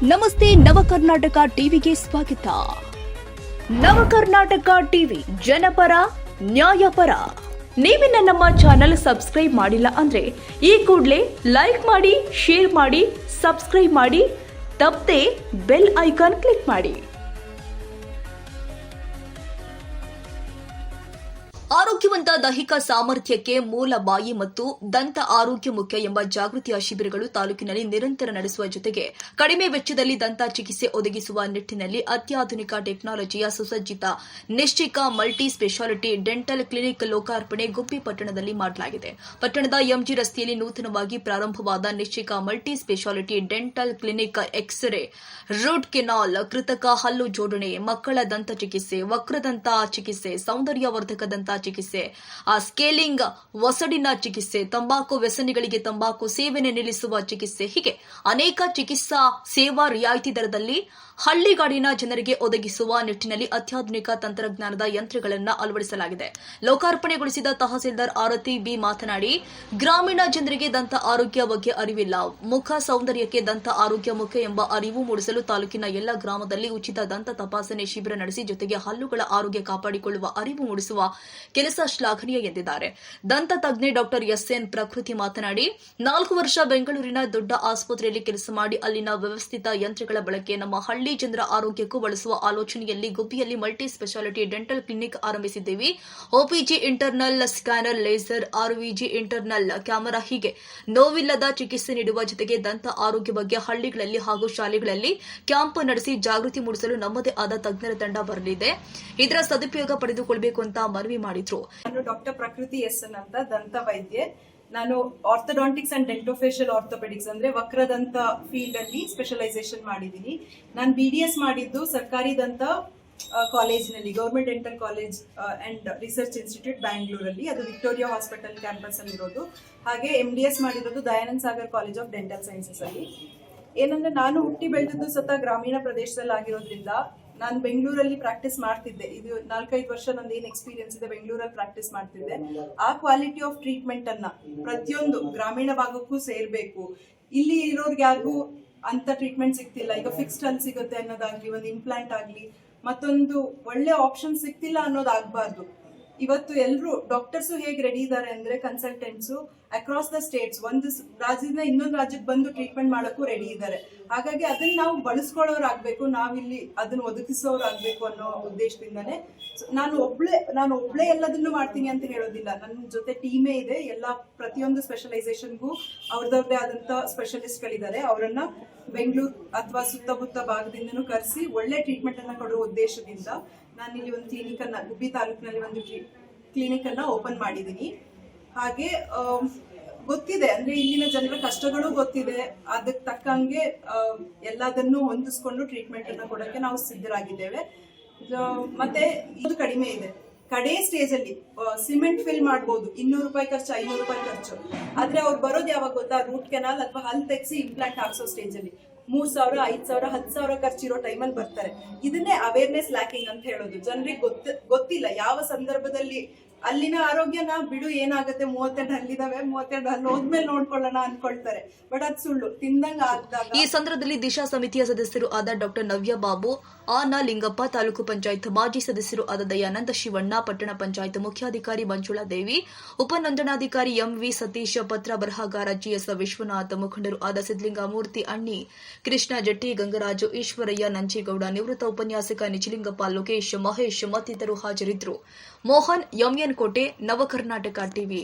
ನಮಸ್ತೆ ನವಕರ್ನಾಟಕ ಟಿವಿಗೆ ಸ್ವಾಗತ. ನವಕರ್ನಾಟಕ ಟಿವಿ ಜನಪರ ನ್ಯಾಯಪರ. ನೀವಿನ್ನ ನಮ್ಮ ಚಾನೆಲ್ ಸಬ್ಸ್ಕ್ರೈಬ್ ಮಾಡಿಲ್ಲ ಅಂದ್ರೆ ಈ ಕೂಡಲೇ ಲೈಕ್ ಮಾಡಿ, ಶೇರ್ ಮಾಡಿ, ಸಬ್ಸ್ಕ್ರೈಬ್ ಮಾಡಿ, ತಪ್ಪದೆ ಬೆಲ್ ಐಕಾನ್ ಕ್ಲಿಕ್ ಮಾಡಿ. ಆರೋಗ್ಯವಂತ ದೈಹಿಕ ಸಾಮರ್ಥ್ಯಕ್ಕೆ ಮೂಲ ಬಾಯಿ ಮತ್ತು ದಂತ ಆರೋಗ್ಯ ಮುಖ್ಯ ಎಂಬ ಜಾಗೃತಿಯ ಶಿಬಿರಗಳು ತಾಲೂಕಿನಲ್ಲಿ ನಿರಂತರ ನಡೆಸುವ ಜೊತೆಗೆ ಕಡಿಮೆ ವೆಚ್ಚದಲ್ಲಿ ದಂತ ಚಿಕಿತ್ಸೆ ಒದಗಿಸುವ ನಿಟ್ಟಿನಲ್ಲಿ ಅತ್ಯಾಧುನಿಕ ಟೆಕ್ನಾಲಜಿಯ ಸುಸಜ್ಜಿತ Nishchika multi specialty dental clinic ಲೋಕಾರ್ಪಣೆ ಗುಬ್ಬಿ ಪಟ್ಟಣದಲ್ಲಿ ಮಾಡಲಾಗಿದೆ. ಪಟ್ಟಣದ ಎಂಜಿ ರಸ್ತೆಯಲ್ಲಿ ನೂತನವಾಗಿ ಪ್ರಾರಂಭವಾದ Nishchika multi specialty dental clinic X ray, root canal, ಕೃತಕ ಹಲ್ಲು ಜೋಡಣೆ, ಮಕ್ಕಳ ದಂತ ಚಿಕಿತ್ಸೆ, ವಕ್ರದಂತ ಚಿಕಿತ್ಸೆ, ಸೌಂದರ್ಯವರ್ಧಕ ದಂತ ಚಿಕಿತ್ಸೆ, ಸ್ಕೇಲಿಂಗ್, ಒಸಡಿನ ಚಿಕಿತ್ಸೆ, ತಂಬಾಕು ವ್ಯಸನಿಗಳಿಗೆ ತಂಬಾಕು ಸೇವನೆ ನಿಲ್ಲಿಸುವ ಚಿಕಿತ್ಸೆ ಹೀಗೆ ಅನೇಕ ಚಿಕಿತ್ಸಾ ಸೇವಾ ರಿಯಾಯಿತಿ ದರದಲ್ಲಿ ಹಳ್ಳಿಗಾಡಿನ ಜನರಿಗೆ ಒದಗಿಸುವ ನಿಟ್ಟಿನಲ್ಲಿ ಅತ್ಯಾಧುನಿಕ ತಂತ್ರಜ್ಞಾನದ ಯಂತ್ರಗಳನ್ನು ಅಳವಡಿಸಲಾಗಿದೆ. ಲೋಕಾರ್ಪಣೆಗೊಳಿಸಿದ ತಹಸೀಲ್ದಾರ್ ಆರತಿ ಬಿ ಮಾತನಾಡಿ, ಗ್ರಾಮೀಣ ಜನರಿಗೆ ದಂತ ಆರೋಗ್ಯ ಬಗ್ಗೆ ಅರಿವಿಲ್ಲ. ಮುಖ ಸೌಂದರ್ಯಕ್ಕೆ ದಂತ ಆರೋಗ್ಯ ಮುಖ್ಯ ಎಂಬ ಅರಿವು ಮೂಡಿಸಲು ತಾಲೂಕಿನ ಎಲ್ಲ ಗ್ರಾಮದಲ್ಲಿ ಉಚಿತ ದಂತ ತಪಾಸಣೆ ಶಿಬಿರ ನಡೆಸಿ ಜೊತೆಗೆ ಹಲ್ಲುಗಳ ಆರೋಗ್ಯ ಕಾಪಾಡಿಕೊಳ್ಳುವ ಅರಿವು ಮೂಡಿಸುವ ಕೆಲಸ ಶ್ಲಾಘನೀಯ ಎಂದಿದ್ದಾರೆ. ದಂತ ತಜ್ಞೆ ಡಾಕ್ಟರ್ ಎಸ್ಎನ್ ಪ್ರಕೃತಿ ಮಾತನಾಡಿ, 4 ವರ್ಷ ಬೆಂಗಳೂರಿನ ದೊಡ್ಡ ಆಸ್ಪತ್ರೆಯಲ್ಲಿ ಕೆಲಸ ಮಾಡಿ ಅಲ್ಲಿನ ವ್ಯವಸ್ಥಿತ ಯಂತ್ರಗಳ ಬಳಕೆ ನಮ್ಮ ಹಳ್ಳಿ ಜನರ ಆರೋಗ್ಯಕ್ಕೂ ಬಳಸುವ ಆಲೋಚನೆಯಲ್ಲಿ ಗುಬ್ಬಿಯಲ್ಲಿ ಮಲ್ಟಿ ಸ್ಪೆಷಾಲಿಟಿ ಡೆಂಟಲ್ ಕ್ಲಿನಿಕ್ ಆರಂಭಿಸಿದ್ದೇವೆ. OPG internal scanner, laser, RVG internal camera ಹೀಗೆ ನೋವಿಲ್ಲದ ಚಿಕಿತ್ಸೆ ನೀಡುವ ಜೊತೆಗೆ ದಂತ ಆರೋಗ್ಯ ಬಗ್ಗೆ ಹಳ್ಳಿಗಳಲ್ಲಿ ಹಾಗೂ ಶಾಲೆಗಳಲ್ಲಿ ಕ್ಯಾಂಪ್ ನಡೆಸಿ ಜಾಗೃತಿ ಮೂಡಿಸಲು ನಮ್ಮದೇ ಆದ ತಜ್ಞರ ತಂಡ ಬರಲಿದೆ. ಇದರ ಸದುಪಯೋಗ ಪಡೆದುಕೊಳ್ಳಬೇಕು ಅಂತ ಮನವಿ ಮಾಡಿದ್ರು. ನಾನು ಡಾಕ್ಟರ್ ಪ್ರಕೃತಿ ಎಸ್ಎನ್ ಅಂತ ದಂತ ವೈದ್ಯೆ. ನಾನು ಆರ್ಥೋಡಾಂಟಿಕ್ಸ್ ಅಂಡ್ ಡೆಂಟೋಫೇಶಿಯಲ್ ಆರ್ಥೋಪೆಡಿಕ್ಸ್ ಅಂದ್ರೆ ವಕ್ರದಂತ ಫೀಲ್ಡ್ ಅಲ್ಲಿ ಸ್ಪೆಷಲೈಸೇಷನ್ ಮಾಡಿದ್ದೀನಿ. ನಾನು BDS ಮಾಡಿದ್ದು ಸರ್ಕಾರಿ ದಂತ ಕಾಲೇಜಿನಲ್ಲಿ, government dental college and research institute ಬ್ಯಾಂಗ್ಳೂರಲ್ಲಿ, ಅದು ವಿಕ್ಟೋರಿಯಾ ಹಾಸ್ಪಿಟಲ್ ಕ್ಯಾಂಪಸ್ ಅಲ್ಲಿ ಇರೋದು. ಹಾಗೆ MDS ಮಾಡಿರೋದು Dayananda Sagar college of dental sciences ಅಲ್ಲಿ. ಏನಂದ್ರೆ ನಾನು ಹುಟ್ಟಿ ಬೆಳೆದಿದ್ದು ಸ್ವತಃ ಗ್ರಾಮೀಣ ಪ್ರದೇಶದಲ್ಲಿ ಆಗಿರೋದ್ರಿಂದ ನಾನು ಬೆಂಗಳೂರಲ್ಲಿ ಪ್ರಾಕ್ಟೀಸ್ ಮಾಡ್ತಿದ್ದೆ. ಇದು 4-5 ವರ್ಷ ನಂದು ಏನ್ ಎಕ್ಸ್ಪೀರಿಯನ್ಸ್ ಇದೆ, ಬೆಂಗಳೂರಲ್ಲಿ ಪ್ರಾಕ್ಟೀಸ್ ಮಾಡ್ತಿದ್ದೆ. ಆ ಕ್ವಾಲಿಟಿ ಆಫ್ ಟ್ರೀಟ್ಮೆಂಟ್ ಅನ್ನ ಪ್ರತಿಯೊಂದು ಗ್ರಾಮೀಣ ಭಾಗಕ್ಕೂ ಸೇರ್ಬೇಕು. ಇಲ್ಲಿ ಇರೋರ್ಗೆ ಯಾರಿಗೂ ಅಂತ ಟ್ರೀಟ್ಮೆಂಟ್ ಸಿಗ್ತಿಲ್ಲ. ಈಗ ಫಿಕ್ಸ್ಡ್ ಅಲ್ಲಿ ಸಿಗುತ್ತೆ ಅನ್ನೋದಾಗ್ಲಿ, ಒಂದು ಇಂಪ್ಲಾಂಟ್ ಆಗ್ಲಿ, ಮತ್ತೊಂದು ಒಳ್ಳೆ ಆಪ್ಷನ್ ಸಿಗ್ತಿಲ್ಲ ಅನ್ನೋದಾಗಬಾರ್ದು. ಇವತ್ತು ಎಲ್ಲರೂ ಡಾಕ್ಟರ್ಸು ಹೇಗೆ ರೆಡಿ ಇದ್ದಾರೆ ಅಂದ್ರೆ, ಕನ್ಸಲ್ಟೆಂಟ್ಸು ಅಕ್ರಾಸ್ ದ ಸ್ಟೇಟ್ಸ್ ಒಂದು ರಾಜ್ಯದಿಂದ ಇನ್ನೊಂದು ರಾಜ್ಯಕ್ಕೆ ಬಂದು ಟ್ರೀಟ್ಮೆಂಟ್ ಮಾಡೋಕ್ಕೂ ರೆಡಿ ಇದ್ದಾರೆ. ಹಾಗಾಗಿ ಅದನ್ನ ನಾವು ಬಳಸ್ಕೊಳ್ಳೋರಾಗ್ಬೇಕು, ನಾವಿಲ್ಲಿ ಅದನ್ನ ಒದಗಿಸೋರಾಗ್ಬೇಕು ಅನ್ನೋ ಉದ್ದೇಶದಿಂದಾನೆ ನಾನು ಒಬ್ಳೆ ಎಲ್ಲದನ್ನು ಮಾಡ್ತೀನಿ ಅಂತ ಹೇಳೋದಿಲ್ಲ. ನನ್ನ ಜೊತೆ ಟೀಮೇ ಇದೆ. ಎಲ್ಲ ಪ್ರತಿಯೊಂದು ಸ್ಪೆಷಲೈಸೇಷನ್ಗೂ ಅವ್ರದವ್ರದೇ ಆದಂತ ಸ್ಪೆಷಲಿಸ್ಟ್ ಗಳಿದ್ದಾರೆ. ಅವರನ್ನ ಬೆಂಗಳೂರು ಅಥವಾ ಸುತ್ತಮುತ್ತ ಭಾಗದಿಂದನೂ ಕರೆಸಿ ಒಳ್ಳೆ ಟ್ರೀಟ್ಮೆಂಟ್ ಅನ್ನ ಕೊಡುವ ಉದ್ದೇಶದಿಂದ ನಾನು ಇಲ್ಲಿ ಒಂದು ಕ್ಲಿನಿಕ್ ಅನ್ನ, ಗುಬ್ಬಿ ತಾಲೂಕಿನಲ್ಲಿ ಒಂದು ಕ್ಲಿನಿಕ್ ಅನ್ನ ಓಪನ್ ಮಾಡಿದೀನಿ. ಹಾಗೆ ಗೊತ್ತಿದೆ ಅಂದ್ರೆ ಇಲ್ಲಿನ ಜನರ ಕಷ್ಟಗಳು ಗೊತ್ತಿದೆ. ಅದಕ್ಕೆ ತಕ್ಕಂಗೆ ಎಲ್ಲದನ್ನು ಹೊಂದಿಸ್ಕೊಂಡು ಟ್ರೀಟ್ಮೆಂಟ್ ಅನ್ನ ಕೊಡಕ್ಕೆ ನಾವು ಸಿದ್ಧರಾಗಿದ್ದೇವೆ. ಮತ್ತೆ ಇದು ಕಡಿಮೆ ಇದೆ. ಕಡೆ ಸ್ಟೇಜ್ ಅಲ್ಲಿ ಸಿಮೆಂಟ್ ಫಿಲ್ ಮಾಡಬಹುದು, 200 ರೂಪಾಯಿ ಖರ್ಚು, 500 ರೂಪಾಯಿ ಖರ್ಚು. ಆದ್ರೆ ಅವ್ರು ಬರೋದು ಯಾವಾಗ ಗೊತ್ತಾ, ರೂಟ್ ಕೆನಾಲ್ ಅಥವಾ ಹಲ್ ತೆಗ್ಸಿ ಇಂಪ್ಲಾಂಟ್ ಹಾಕ್ಸೋ ಸ್ಟೇಜ್ ಅಲ್ಲಿ 3,000, 5,000, 10,000 ಖರ್ಚಿರೋ ಟೈಮಲ್ಲಿ ಬರ್ತಾರೆ. ಇದನ್ನೇ ಅವೇರ್ನೆಸ್ ಲ್ಯಾಕಿಂಗ್ ಅಂತ ಹೇಳೋದು. ಜನರಿಗೆ ಗೊತ್ತಿಲ್ಲ ಯಾವ ಸಂದರ್ಭದಲ್ಲಿ ಅಲ್ಲಿನ ಆರೋಗ್ಯನ ಬಿಡು, ಏನಾಗುತ್ತೆ 32 ಹಲ್ಲಿದಾವೆ, 32 ಹಲ್ಲು ಹೋದ್ಮೇಲೆ ನೋಡ್ಕೊಳ್ಳೋಣ ಅನ್ಕೊಳ್ತಾರೆ. ಬಟ್ ಅದ್ ಸುಳ್ಳು. ತಿಂದಂಗ ಆಗ್ದಾಗ. ಈ ಸಂದರ್ಭದಲ್ಲಿ ದಿಶಾ ಸಮಿತಿಯ ಸದಸ್ಯರು ಆದ ಡಾಕ್ಟರ್ ನವ್ಯ ಬಾಬು, ಆನ ಲಿಂಗಪ್ಪ, ತಾಲೂಕು ಪಂಚಾಯತ್ ಮಾಜಿ ಸದಸ್ಯರು ಆದ ದಯಾನಂದ ಶಿವಣ್ಣ, ಪಟ್ಟಣ ಪಂಚಾಯತ್ ಮುಖ್ಯಾಧಿಕಾರಿ ಮಂಜುಳಾ ದೇವಿ, ಉಪನೋಂದಣಾಧಿಕಾರಿ MV ಸತೀಶ್, ಪತ್ರ ಬರಹಗಾರ GS ವಿಶ್ವನಾಥ್, ಮುಖಂಡರು ಆದ ಸಿದ್ದಲಿಂಗಮೂರ್ತಿ ಅಣ್ಣಿ, ಕೃಷ್ಣ ಜಟ್ಟಿ, ಗಂಗರಾಜು, ಈಶ್ವರಯ್ಯ, ನಂಜೇಗೌಡ, ನಿವೃತ್ತ ಉಪನ್ಯಾಸಕ ನಿಜಲಿಂಗಪ್ಪ, ಲೋಕೇಶ್, ಮಹೇಶ್ ಮತ್ತಿತರರು ಹಾಜರಿದ್ದರು. ಮೋಹನ್, MN ಕೋಟೆ, ನವಕರ್ನಾಟಕ ಟಿವಿ.